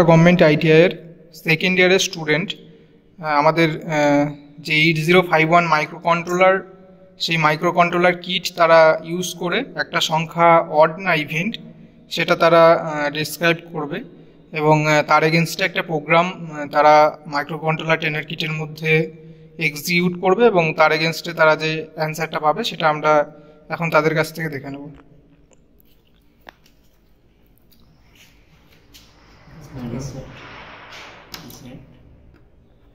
Government আইটিআইয়ের second ইয়ারের student. আমাদের যে 8051 মাইক্রো কন্ট্রোলার, সেই মাইক্রো কন্ট্রোলার কিট তারা ইউজ করে একটা সংখ্যা অড না ইভেন্ট সেটা তারা ডিসক্রাইব করবে এবং তার এগেনস্টে একটা প্রোগ্রাম তারা মাইক্রো কন্ট্রোলার 10 কিটের মধ্যে এক্সিকিউট করবে এবং তার এগেনস্টে তারা যে অ্যান্সারটা পাবে সেটা আমরা এখন তাদের কাছ থেকে দেখে নেব।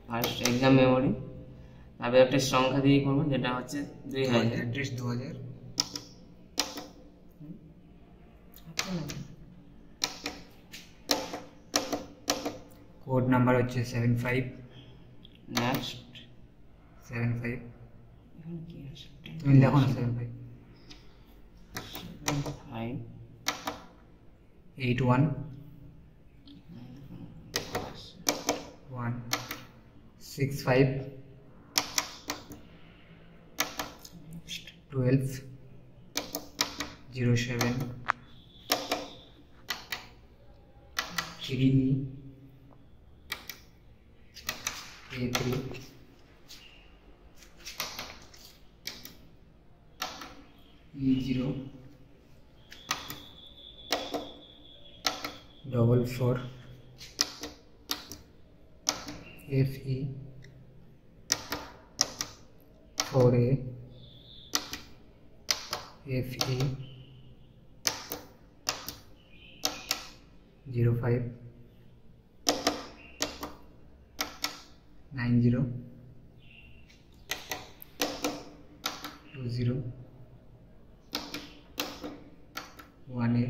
ফার্স্ট এক্সাম মেমোরি, তারপরে একটা সংখ্যা দিয়ে করবো যেটা হচ্ছে 2000, অ্যাড্রেস 2000, কোড নাম্বার হচ্ছে 75, নেক্সট 75 কি আছে তুমি লেখো না 75 81 165 12 07 3 A3 E0 44 FE 4A FE 05 90 20 1A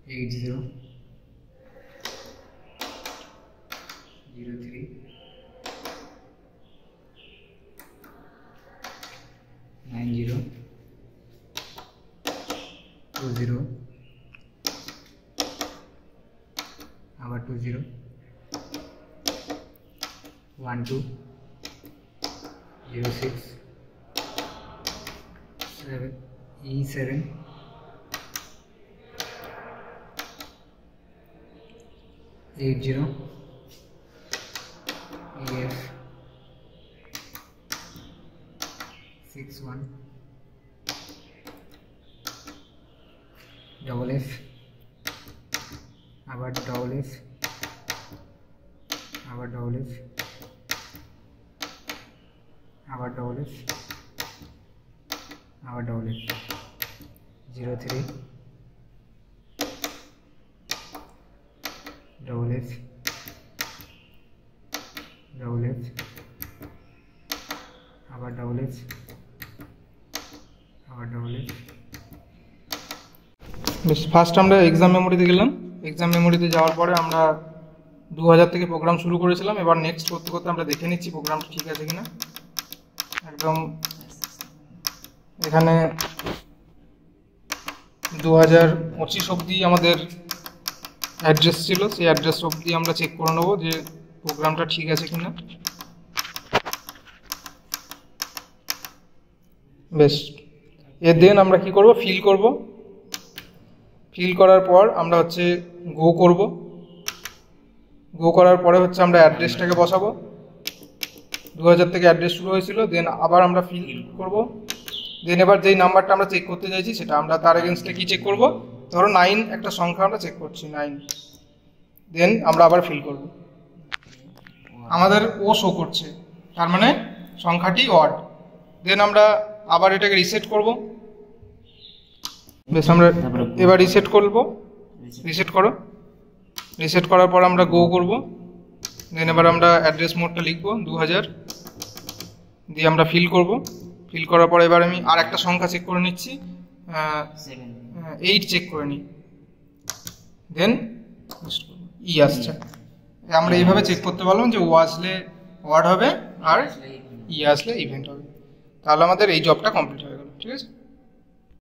80 03 90 20 আবার 20 12 06 7 E7 80 EF 61 double F আবার double F আবার double F আবার double F আবার double F 03 double F double F আবার double F আবার double F। বেশ, ফার্স্ট আমরা এক্সাম মেমোরিতে গেলাম। এক্সাম মেমোরিতে যাওয়ার পরে আমরা 2000 থেকে প্রোগ্রাম শুরু করেছিলাম। এবার নেক্সট করতে করতে আমরা দেখে নিচ্ছি প্রোগ্রামটা ঠিক আছে কিনা। একদম এখানে 2025 অবধি আমাদের অ্যাড্রেস ছিল, সেই অ্যাড্রেস অবধি আমরা চেক করে নেবো যে প্রোগ্রামটা ঠিক আছে কিনা। বেশ, দেন আমরা কি করব, ফিল করব। ফিল করার পর আমরা হচ্ছে গো করব। গো করার পরে হচ্ছে আমরা অ্যাড্রেসটাকে বসাবো। 2000 থেকে অ্যাড্রেস শুরু হয়েছিল, দেন আবার আমরা ফিল করব। দেন এবার যেই নাম্বারটা আমরা চেক করতে চাইছি সেটা আমরা তার এগেনস্টে কি চেক করব, ধরো 9 একটা সংখ্যা আমরা চেক করছি 9, দেন আমরা আবার ফিল করব। আমাদের ও শো করছে, তার মানে সংখ্যাটি অড। দেন আমরা আবার এটাকে রিসেট করব। বেশ, আমরা এবার রিসেট করব। রিসেট করো। রিসেট করার পর আমরা গো করব। দেন এবার আমরা অ্যাড্রেস মোডটা লিখব 2000, দিয়ে আমরা ফিল করব। ফিল করার পর এবার আমি আর একটা সংখ্যা চেক করে নিচ্ছি, 8 চেক করে নিই, দেন ই আসছে। আমরা এইভাবে চেক করতে পারলাম যে ও আসলে ওয়ার্ড হবে আর ই আসলে ইভেন্ট হবে। তাহলে আমাদের এই জবটা কমপ্লিট হয়ে গেল। ঠিক আছে।